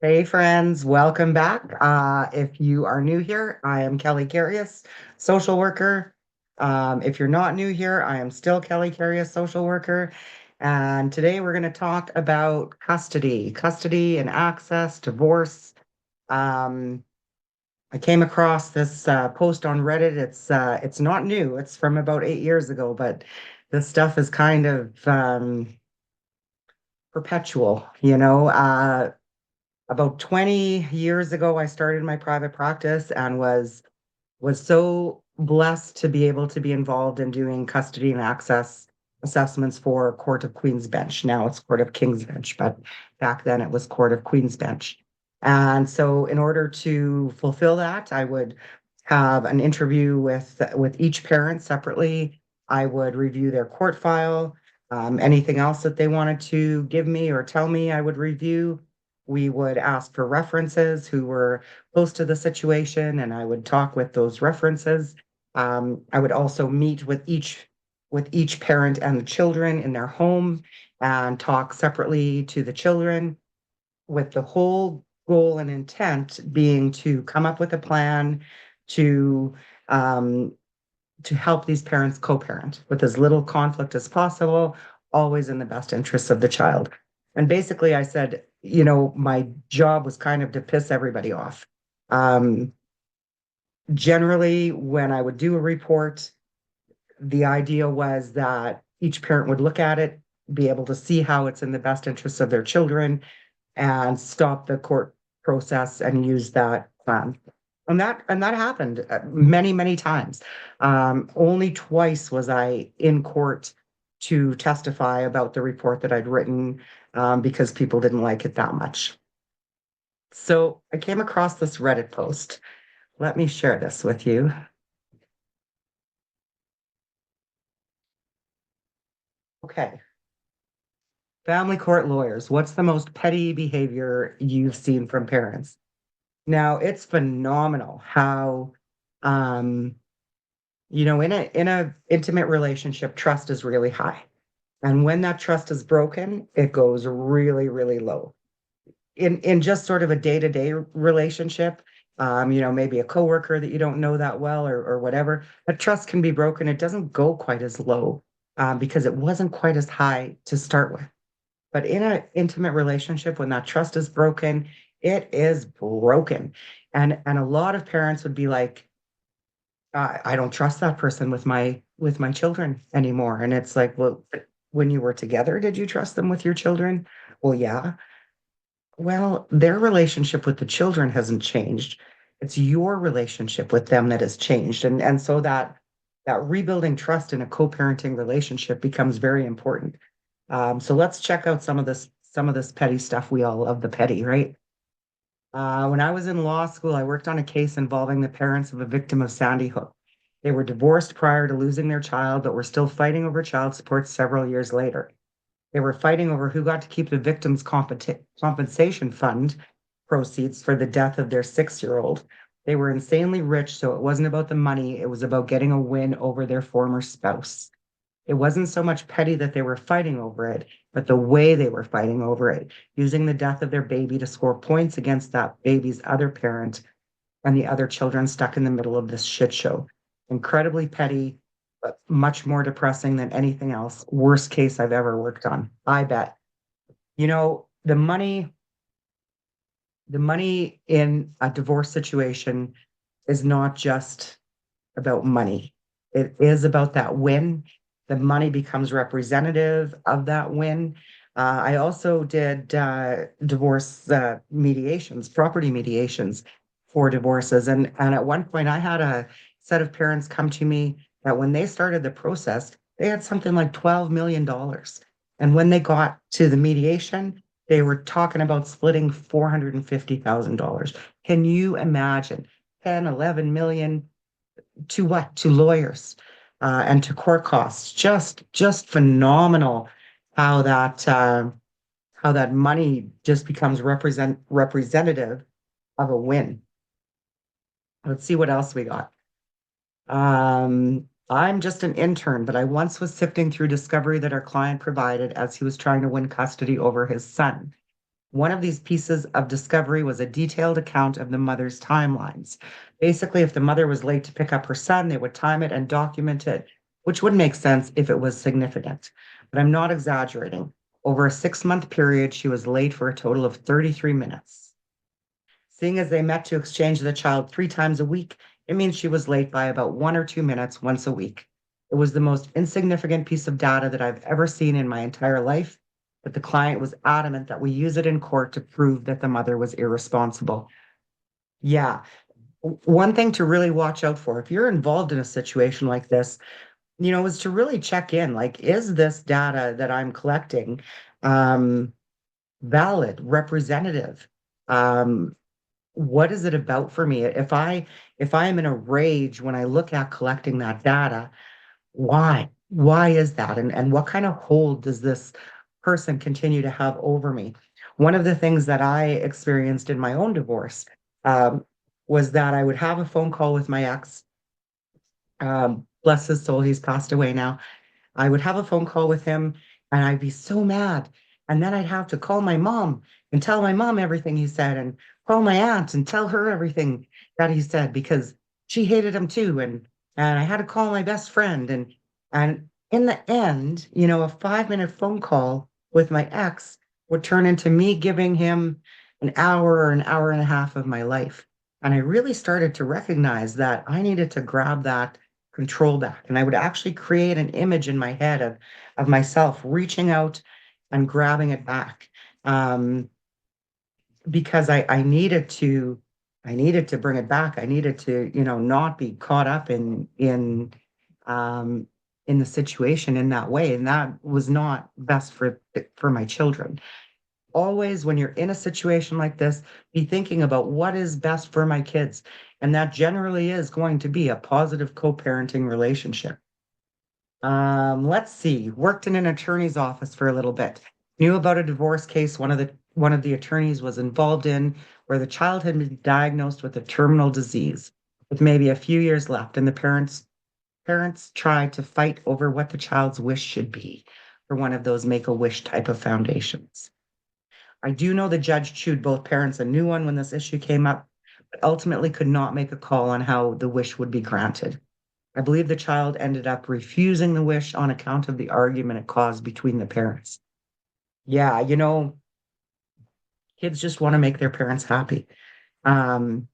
Hey friends, welcome back. If you are new here, I am Kelly Carius, social worker. If you're not new here, I am still Kelly Carius, social worker. And today we're going to talk about custody and access, divorce. Um, I came across this post on Reddit. It's not new. It's from about 8 years ago, but this stuff is kind of perpetual, about 20 years ago, I started my private practice and was so blessed to be able to be involved in doing custody and access assessments for Court of Queen's Bench. Now it's Court of King's Bench, but back then it was Court of Queen's Bench. And so in order to fulfill that, I would have an interview with each parent separately. I would review their court file. Anything else that they wanted to give me or tell me, I would review. We would ask for references who were close to the situation, and I would talk with those references. I would also meet with each parent and the children in their home and talk separately to the children, with the whole goal and intent being to come up with a plan to um, to help these parents co-parent with as little conflict as possible, always in the best interests of the child. And basically, I said, my job was kind of to piss everybody off. Um, Generally, when I would do a report, the idea was that each parent would look at it, be able to see how it's in the best interests of their children, and stop the court process and use that plan. And that happened many, many times. Only twice was I in court to testify about the report that I'd written, because people didn't like it that much. So I came across this Reddit post. Let me share this with you. Okay. Family court lawyers, what's the most petty behavior you've seen from parents? Now, it's phenomenal how, um, in a intimate relationship, trust is really high. And when that trust is broken, it goes really, really low. In just sort of a day-to-day relationship, maybe a coworker that you don't know that well or whatever, but trust can be broken. It doesn't go quite as low, because it wasn't quite as high to start with. But in an intimate relationship, when that trust is broken, it is broken. And a lot of parents would be like, I don't trust that person with my children anymore. And it's like, well, when you were together, did you trust them with your children? Well, yeah. Well, their relationship with the children hasn't changed. It's your relationship with them that has changed. And so that rebuilding trust in a co-parenting relationship becomes very important. So let's check out some of this petty stuff. We all love the petty, right? When I was in law school, I worked on a case involving the parents of a victim of Sandy Hook. They were divorced prior to losing their child, but were still fighting over child support several years later. They were fighting over who got to keep the victim's compensation fund proceeds for the death of their 6-year-old. They were insanely rich, so it wasn't about the money, it was about getting a win over their former spouse. It wasn't so much petty that they were fighting over it, but the way they were fighting over it, using the death of their baby to score points against that baby's other parent and the other children stuck in the middle of this shit show. Incredibly petty, but much more depressing than anything else. Worst case I've ever worked on, I bet. The money in a divorce situation is not just about money. It is about that win. The money becomes representative of that win. I also did divorce mediations, property mediations for divorces. And at one point, I had a set of parents come to me that when they started the process, they had something like $12 million. And when they got to the mediation, they were talking about splitting $450,000. Can you imagine 10, 11 million to what? To lawyers, and to court costs. Just phenomenal how that money just becomes representative of a win. Let's see what else we got. I'm just an intern, but I once was sifting through discovery that our client provided as he was trying to win custody over his son. One of these pieces of discovery was a detailed account of the mother's timelines. Basically, if the mother was late to pick up her son, they would time it and document it, which would make sense if it was significant. But I'm not exaggerating. Over a 6 month period, she was late for a total of 33 minutes. Seeing as they met to exchange the child 3 times a week, it means she was late by about 1 or 2 minutes once a week. It was the most insignificant piece of data that I've ever seen in my entire life, but the client was adamant that we use it in court to prove that the mother was irresponsible. Yeah. One thing to really watch out for if you're involved in a situation like this, is to really check in, like, is this data that I'm collecting um, valid, representative? Um, what is it about for me? If I am in a rage when I look at collecting that data, why? Why is that? And what kind of hold does this person continue to have over me? One of the things that I experienced in my own divorce um, was that I would have a phone call with my ex. Bless his soul, he's passed away now. I would have a phone call with him and I'd be so mad. And then I'd have to call my mom and tell my mom everything he said and call my aunt and tell her everything that he said because she hated him too. And I had to call my best friend and in the end, a 5 minute phone call with my ex would turn into me giving him an hour or an hour and a half of my life. And I really started to recognize that I needed to grab that control back. And I would actually create an image in my head of myself reaching out and grabbing it back. Um, because I needed to bring it back. I needed to, not be caught up um in the situation in that way. And that was not best for my children. Always when you're in a situation like this, be thinking about what is best for my kids. And that generally is going to be a positive co-parenting relationship. Let's see. Worked in an attorney's office for a little bit. Knew about a divorce case one of the attorneys was involved in where the child had been diagnosed with a terminal disease with maybe a few years left, and the parents tried to fight over what the child's wish should be for one of those make-a-wish type of foundations. I do know the judge chewed both parents a new one when this issue came up, but ultimately could not make a call on how the wish would be granted. I believe the child ended up refusing the wish on account of the argument it caused between the parents. Yeah, kids just want to make their parents happy. Um,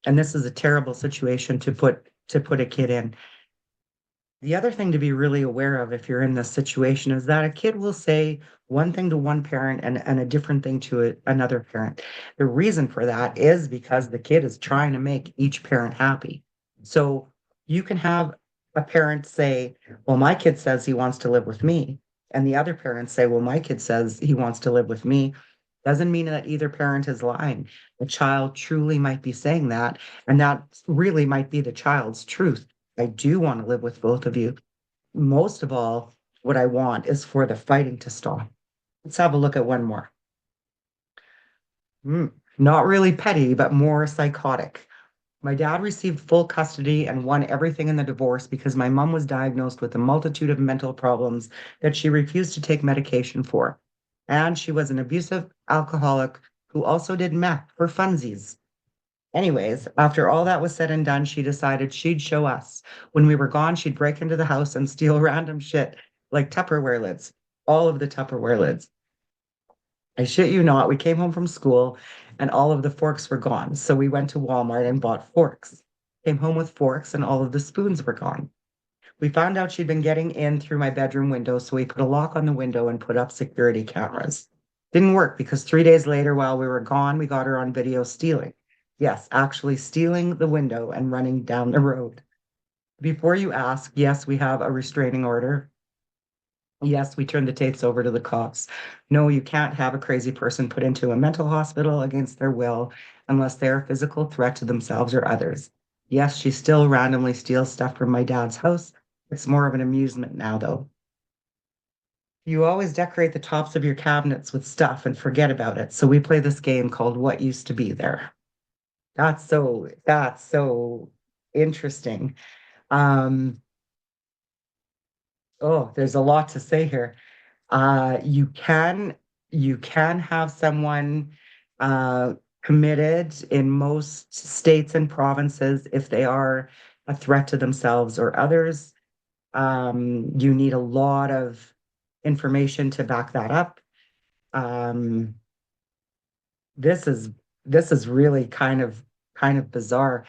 and this is a terrible situation to put a kid in. The other thing to be really aware of if you're in this situation is that a kid will say one thing to one parent and a different thing to another parent. The reason for that is because the kid is trying to make each parent happy. So you can have a parent say, well, my kid says he wants to live with me. And the other parent say, well, my kid says he wants to live with me. Doesn't mean that either parent is lying. The child truly might be saying that, and that really might be the child's truth. I do want to live with both of you. Most of all, what I want is for the fighting to stop. Let's have a look at one more. Hmm, not really petty, but more psychotic. My dad received full custody and won everything in the divorce because my mom was diagnosed with a multitude of mental problems that she refused to take medication for. And she was an abusive alcoholic who also did meth for funsies. Anyways, after all that was said and done, she decided she'd show us. When we were gone, she'd break into the house and steal random shit like Tupperware lids, all of the Tupperware lids. I shit you not, we came home from school and all of the forks were gone. So we went to Walmart and bought forks. Came home with forks and all of the spoons were gone. We found out she'd been getting in through my bedroom window, so we put a lock on the window and put up security cameras. Didn't work because 3 days later, while we were gone, we got her on video stealing. Yes, actually stealing the window and running down the road. Before you ask, yes, we have a restraining order. Yes, we turned the tapes over to the cops. No, you can't have a crazy person put into a mental hospital against their will unless they're a physical threat to themselves or others. Yes, she still randomly steals stuff from my dad's house. It's more of an amusement now, though. You always decorate the tops of your cabinets with stuff and forget about it. So we play this game called What Used to Be There. That's so interesting. Um, oh, there's a lot to say here. You can you can have someone committed in most states and provinces if they are a threat to themselves or others. You need a lot of information to back that up. Um, this is this is really kind of bizarre.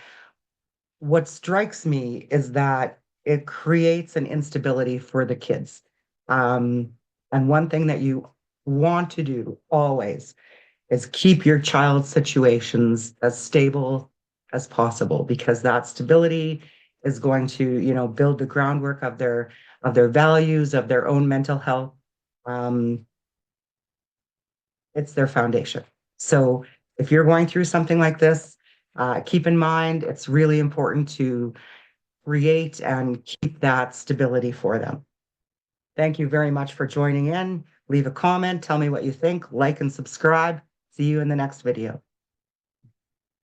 What strikes me is that it creates an instability for the kids. Um, and one thing that you want to do always is keep your child's situations as stable as possible, because that stability is going to, build the groundwork of their values, of their own mental health. Um, it's their foundation. So if you're going through something like this, keep in mind it's really important to create and keep that stability for them. Thank you very much for joining in. Leave a comment, tell me what you think, like and subscribe. See you in the next video.